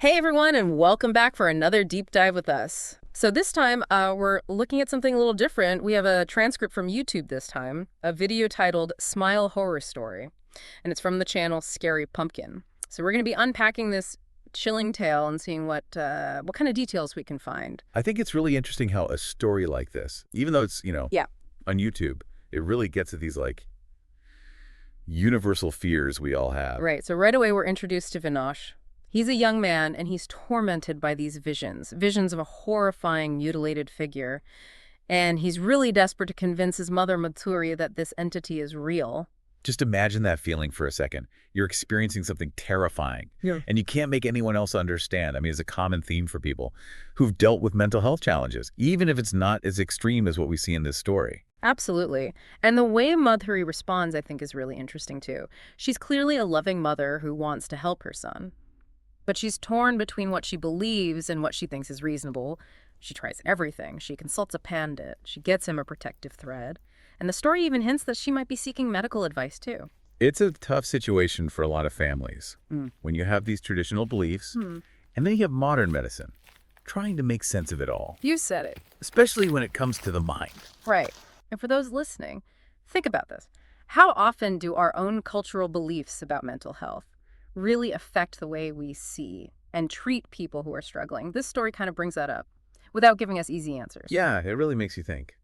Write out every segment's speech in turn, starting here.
Hey everyone, and welcome back for another deep dive with us. So this time, we're looking at something a little different. We have a transcript from YouTube this time, a video titled Smile Horror Story, and it's from the channel Scary Pumpkin. So we're going to be unpacking this chilling tale and seeing what kind of details we can find. I think it's really interesting how a story like this, even though it's, Yeah. on YouTube, it really gets at these, universal fears we all have. Right, so right away we're introduced to Vinash. He's a young man, and he's tormented by these visions of a horrifying, mutilated figure. And he's really desperate to convince his mother, Mathuri, that this entity is real. Just imagine that feeling for a second. You're experiencing something terrifying, Yeah. and you can't make anyone else understand. I mean, it's a common theme for people who've dealt with mental health challenges, even if it's not as extreme as what we see in this story. Absolutely. And the way Madhuri responds, I think, is really interesting, too. She's clearly a loving mother who wants to help her son. But she's torn between what she believes and what she thinks is reasonable. She tries everything. She consults a pandit. She gets him a protective thread. And the story even hints that she might be seeking medical advice, too. It's a tough situation for a lot of families when you have these traditional beliefs, and then you have modern medicine, trying to make sense of it all, You said it. especially when it comes to the mind. Right. And for those listening, think about this. How often do our own cultural beliefs about mental health really affect the way we see and treat people who are struggling? This story kind of brings that up without giving us easy answers. Yeah, it really makes you think.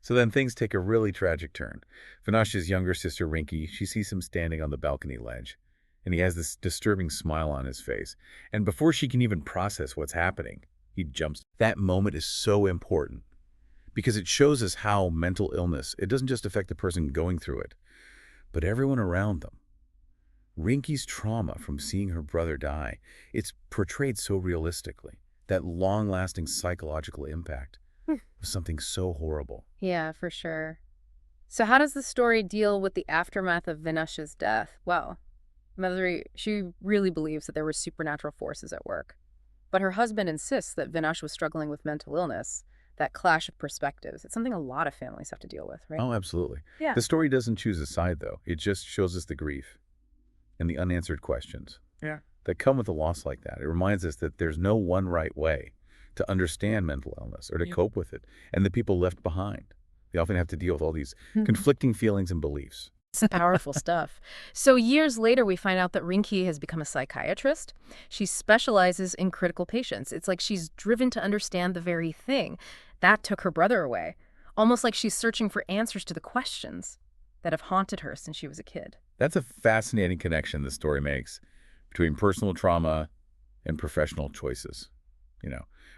So then things take a really tragic turn. Vinash's younger sister, Rinki, she sees him standing on the balcony ledge, and he has this disturbing smile on his face. And before she can even process what's happening, he jumps. That moment is so important because it shows us how mental illness, it doesn't just affect the person going through it, but everyone around them. Rinki's trauma from seeing her brother die, it's portrayed so realistically, that long-lasting psychological impact of something so horrible. Yeah, for sure. So how does the story deal with the aftermath of Vinash's death? Well, Madhuri, she really believes that there were supernatural forces at work. But her husband insists that Vinash was struggling with mental illness. That clash of perspectives. It's something a lot of families have to deal with, right? Oh, absolutely. Yeah. The story doesn't choose a side, though. It just shows us the grief and the unanswered questions that come with a loss like that. It reminds us that there's no one right way to understand mental illness or to cope with it. And the people left behind, they often have to deal with all these conflicting feelings and beliefs. It's powerful stuff. So years later, we find out that Rinki has become a psychiatrist. She specializes in critical patients. It's like she's driven to understand the very thing that took her brother away, almost like she's searching for answers to the questions that have haunted her since she was a kid. That's a fascinating connection the story makes between personal trauma and professional choices.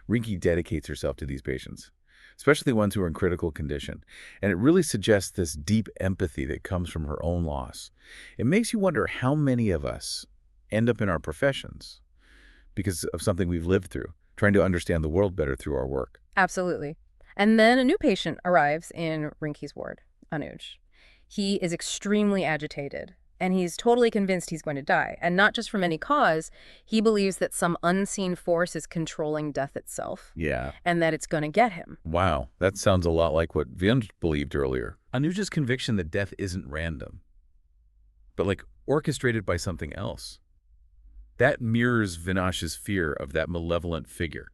Rinki dedicates herself to these patients, especially ones who are in critical condition. And it really suggests this deep empathy that comes from her own loss. It makes you wonder how many of us end up in our professions because of something we've lived through, trying to understand the world better through our work. Absolutely. And then a new patient arrives in Rinki's ward, Anuj. He is extremely agitated, and he's totally convinced he's going to die. And not just from any cause, he believes that some unseen force is controlling death itself. Yeah. And that it's going to get him. Wow, that sounds a lot like what Vyund believed earlier. Anuj's conviction that death isn't random, but orchestrated by something else. That mirrors Vinash's fear of that malevolent figure.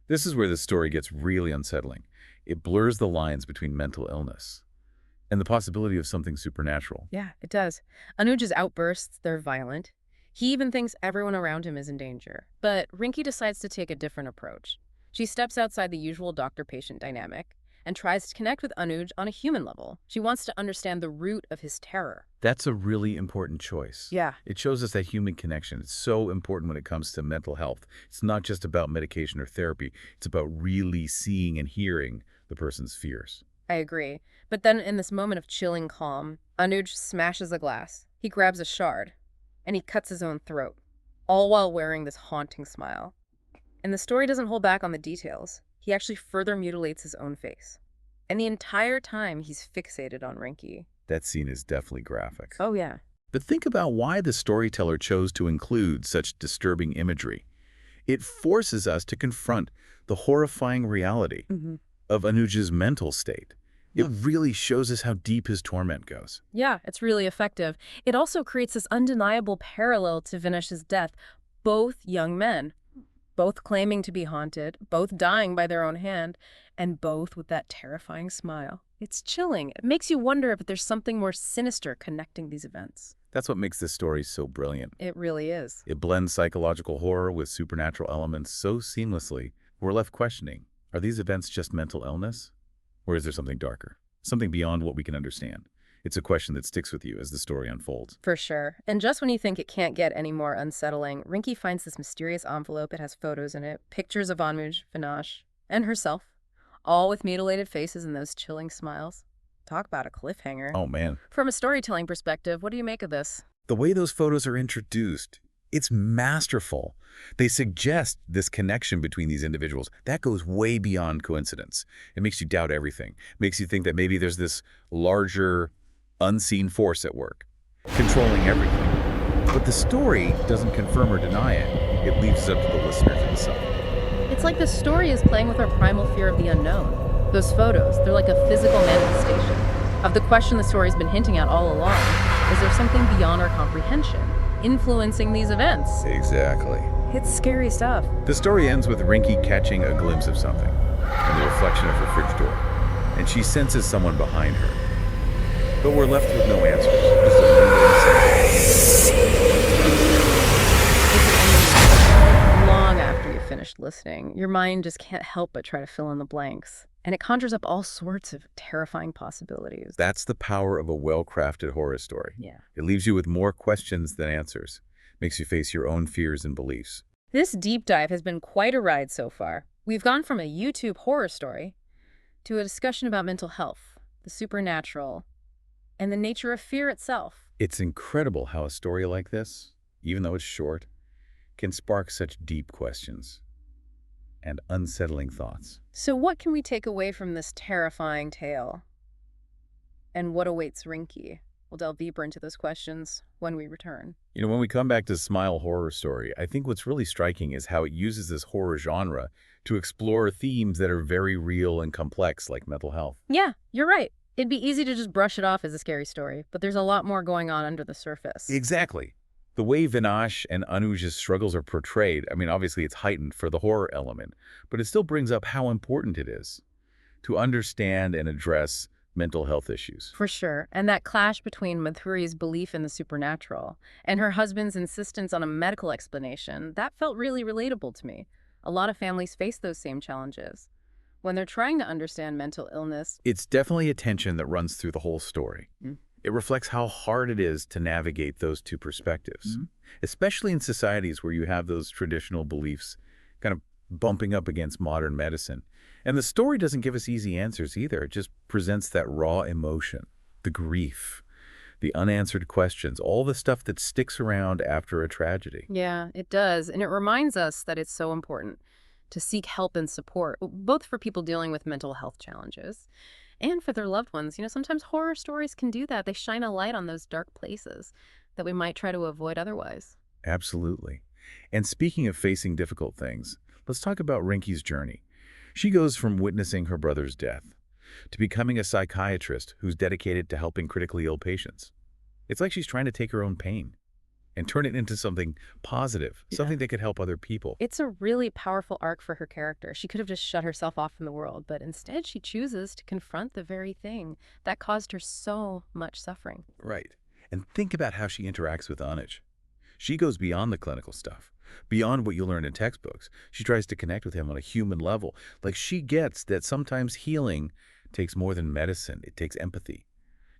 This is where the story gets really unsettling. It blurs the lines between mental illness and the possibility of something supernatural. Yeah, it does. Anuj's outbursts, they're violent. He even thinks everyone around him is in danger. But Rinki decides to take a different approach. She steps outside the usual doctor-patient dynamic and tries to connect with Anuj on a human level. She wants to understand the root of his terror. That's a really important choice. Yeah. It shows us that human connection. It's so important when it comes to mental health. It's not just about medication or therapy. It's about really seeing and hearing the person's fears. I agree. But then in this moment of chilling calm, Anuj smashes a glass. He grabs a shard, and he cuts his own throat, all while wearing this haunting smile. And the story doesn't hold back on the details. He actually further mutilates his own face. And the entire time, he's fixated on Rinki. That scene is definitely graphic. Oh, yeah. But think about why the storyteller chose to include such disturbing imagery. It forces us to confront the horrifying reality of Anuj's mental state. It really shows us how deep his torment goes. Yeah, it's really effective. It also creates this undeniable parallel to Vinash's death, Both young men, both claiming to be haunted, both dying by their own hand, and both with that terrifying smile. It's chilling. It makes you wonder if there's something more sinister connecting these events. That's what makes this story so brilliant. It really is. It blends psychological horror with supernatural elements so seamlessly, we're left questioning, are these events just mental illness? Or is there something darker? Something beyond what we can understand? It's a question that sticks with you as the story unfolds. For sure. And just when you think it can't get any more unsettling, Rinky finds this mysterious envelope. It has photos in it, pictures of Anuj, Vinash, and herself, all with mutilated faces and those chilling smiles. Talk about a cliffhanger. Oh, man. From a storytelling perspective, what do you make of this? The way those photos are introduced, it's masterful. They suggest this connection between these individuals. That goes way beyond coincidence. It makes you doubt everything. It makes you think that maybe there's this larger, unseen force at work, controlling everything. But the story doesn't confirm or deny it. It leaves it up to the listener to decide. It's like the story is playing with our primal fear of the unknown. Those photos, they're like a physical manifestation of the question the story's been hinting at all along. Is there something beyond our comprehension influencing these events? Exactly. It's scary stuff. The story ends with Rinky catching a glimpse of something in the reflection of her fridge door, and she senses someone behind her. But we're left with no answers. Just a lingering sense. Long after you've finished listening, your mind just can't help but try to fill in the blanks. And it conjures up all sorts of terrifying possibilities. That's the power of a well-crafted horror story. Yeah. It leaves you with more questions than answers. Makes you face your own fears and beliefs. This deep dive has been quite a ride so far. We've gone from a YouTube horror story to a discussion about mental health, the supernatural, and the nature of fear itself. It's incredible how a story like this, even though it's short, can spark such deep questions and unsettling thoughts. So what can we take away from this terrifying tale? And what awaits Rinky? We'll delve deeper into those questions when we return. When we come back to Smile Horror Story, I think what's really striking is how it uses this horror genre to explore themes that are very real and complex, like mental health. Yeah, you're right. It'd be easy to just brush it off as a scary story, but there's a lot more going on under the surface. Exactly. The way Vinash and Anuj's struggles are portrayed, obviously it's heightened for the horror element, but it still brings up how important it is to understand and address mental health issues. For sure. And that clash between Madhuri's belief in the supernatural and her husband's insistence on a medical explanation, that felt really relatable to me. A lot of families face those same challenges when they're trying to understand mental illness. It's definitely a tension that runs through the whole story. It reflects how hard it is to navigate those two perspectives, especially in societies where you have those traditional beliefs kind of bumping up against modern medicine. And the story doesn't give us easy answers either. It just presents that raw emotion, the grief, the unanswered questions, all the stuff that sticks around after a tragedy. Yeah, it does. And it reminds us that it's so important to seek help and support, both for people dealing with mental health challenges and for their loved ones. Sometimes horror stories can do that. They shine a light on those dark places that we might try to avoid otherwise. Absolutely. And speaking of facing difficult things, let's talk about Rinky's journey. She goes from witnessing her brother's death to becoming a psychiatrist who's dedicated to helping critically ill patients. It's like she's trying to take her own pain and turn it into something positive, something that could help other people. It's a really powerful arc for her character. She could have just shut herself off from the world, but instead she chooses to confront the very thing that caused her so much suffering. Right. And think about how she interacts with Anuj. She goes beyond the clinical stuff, beyond what you learn in textbooks. She tries to connect with him on a human level. Like, she gets that sometimes healing takes more than medicine. It takes empathy,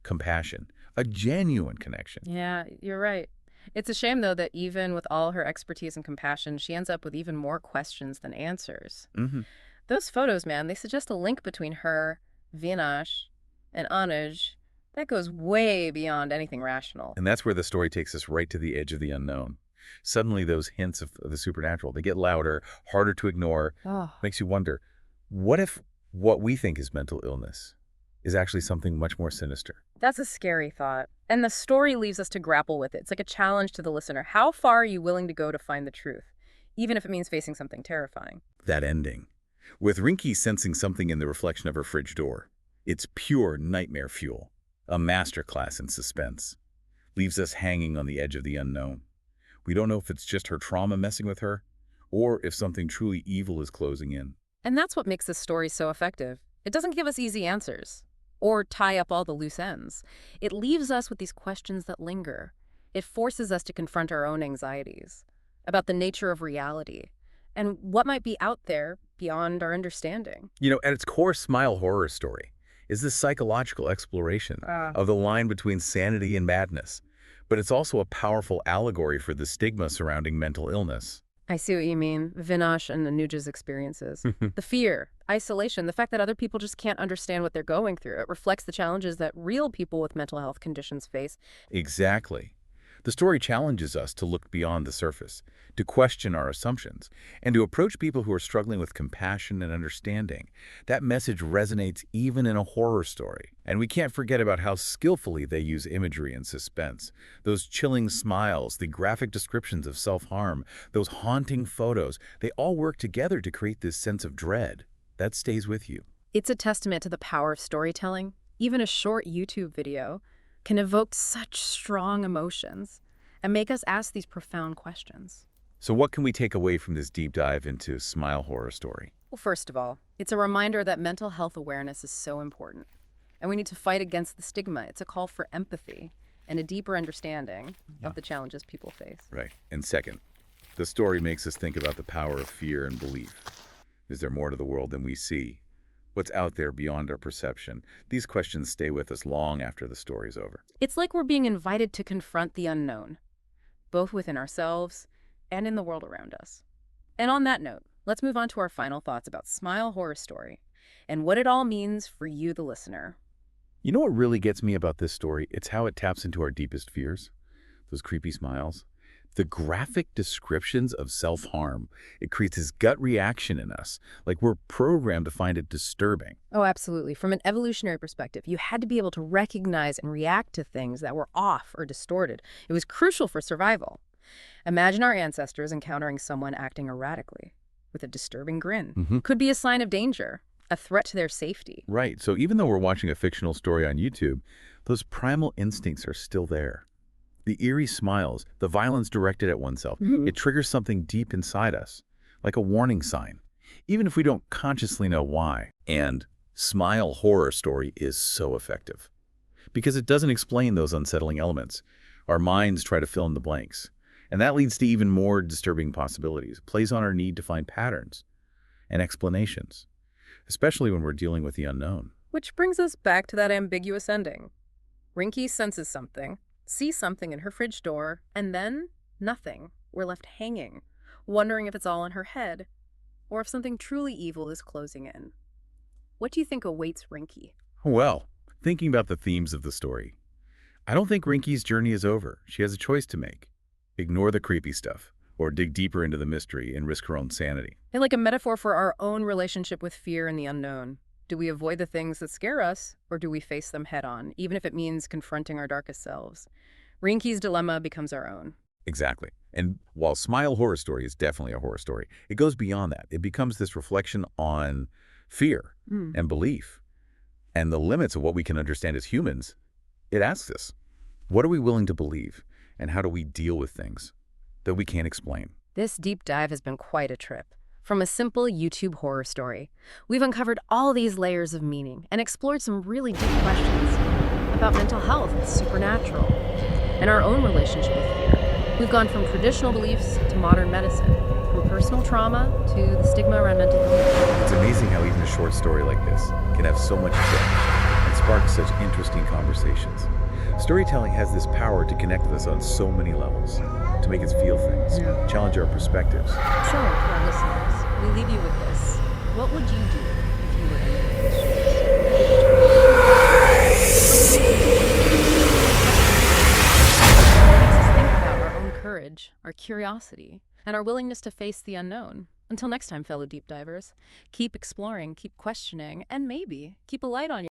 compassion, a genuine connection. Yeah, you're right. It's a shame, though, that even with all her expertise and compassion, she ends up with even more questions than answers. Those photos, man, they suggest a link between her, Vinash, and Anuj that goes way beyond anything rational. And that's where the story takes us right to the edge of the unknown. Suddenly, those hints of the supernatural, they get louder, harder to ignore. Makes you wonder, what if what we think is mental illness is actually something much more sinister? That's a scary thought. And the story leaves us to grapple with it. It's like a challenge to the listener. How far are you willing to go to find the truth, even if it means facing something terrifying? That ending, with Rinky sensing something in the reflection of her fridge door, it's pure nightmare fuel, a masterclass in suspense. Leaves us hanging on the edge of the unknown. We don't know if it's just her trauma messing with her, or if something truly evil is closing in. And that's what makes this story so effective. It doesn't give us easy answers or tie up all the loose ends. It leaves us with these questions that linger. It forces us to confront our own anxieties about the nature of reality and what might be out there beyond our understanding. At its core, Smile Horror Story is this psychological exploration of the line between sanity and madness. But it's also a powerful allegory for the stigma surrounding mental illness. I see what you mean, Vinash and Anuja's experiences. The fear, isolation, the fact that other people just can't understand what they're going through. It reflects the challenges that real people with mental health conditions face. Exactly. The story challenges us to look beyond the surface, to question our assumptions, and to approach people who are struggling with compassion and understanding. That message resonates even in a horror story. And we can't forget about how skillfully they use imagery and suspense. Those chilling smiles, the graphic descriptions of self-harm, those haunting photos, they all work together to create this sense of dread that stays with you. It's a testament to the power of storytelling. Even a short YouTube video can evoke such strong emotions and make us ask these profound questions. So what can we take away from this deep dive into Smile Horror Story? Well, first of all, it's a reminder that mental health awareness is so important, and we need to fight against the stigma. It's a call for empathy and a deeper understanding of the challenges people face. Right. And second, the story makes us think about the power of fear and belief. Is there more to the world than we see? What's out there beyond our perception? These questions stay with us long after the story's over. It's like we're being invited to confront the unknown, both within ourselves and in the world around us. And on that note, let's move on to our final thoughts about Smile Horror Story and what it all means for you, the listener. You know what really gets me about this story? It's how it taps into our deepest fears. Those creepy smiles. The graphic descriptions of self-harm. It creates this gut reaction in us, like we're programmed to find it disturbing. Oh, absolutely. From an evolutionary perspective, you had to be able to recognize and react to things that were off or distorted. It was crucial for survival. Imagine our ancestors encountering someone acting erratically with a disturbing grin. Could be a sign of danger, a threat to their safety. Right. So even though we're watching a fictional story on YouTube, those primal instincts are still there. The eerie smiles, the violence directed at oneself, it triggers something deep inside us, like a warning sign, even if we don't consciously know why. And Smile Horror Story is so effective because it doesn't explain those unsettling elements. Our minds try to fill in the blanks, and that leads to even more disturbing possibilities. It plays on our need to find patterns and explanations, especially when we're dealing with the unknown. Which brings us back to that ambiguous ending. Rinky senses something, sees something in her fridge door, and then nothing. We're left hanging, wondering if it's all in her head, or if something truly evil is closing in. What do you think awaits Rinky? Well, thinking about the themes of the story, I don't think Rinky's journey is over. She has a choice to make. Ignore the creepy stuff, or dig deeper into the mystery and risk her own sanity. And like a metaphor for our own relationship with fear and the unknown. Do we avoid the things that scare us, or do we face them head on, even if it means confronting our darkest selves? Rinky's dilemma becomes our own. Exactly. And while Smile Horror Story is definitely a horror story, it goes beyond that. It becomes this reflection on fear and belief and the limits of what we can understand as humans. It asks us, what are we willing to believe, and how do we deal with things that we can't explain? This deep dive has been quite a trip. From a simple YouTube horror story, we've uncovered all these layers of meaning and explored some really deep questions about mental health, the supernatural, and our own relationship with fear. We've gone from traditional beliefs to modern medicine, from personal trauma to the stigma around mental illness. It's amazing how even a short story like this can have so much depth and spark such interesting conversations. Storytelling has this power to connect with us on so many levels, to make us feel things, challenge our perspectives. So, to our listeners, we leave you with this. What would you do if you were in their shoes? It makes us think about our own courage, our curiosity, and our willingness to face the unknown. Until next time, fellow deep divers, keep exploring, keep questioning, and maybe keep a light on your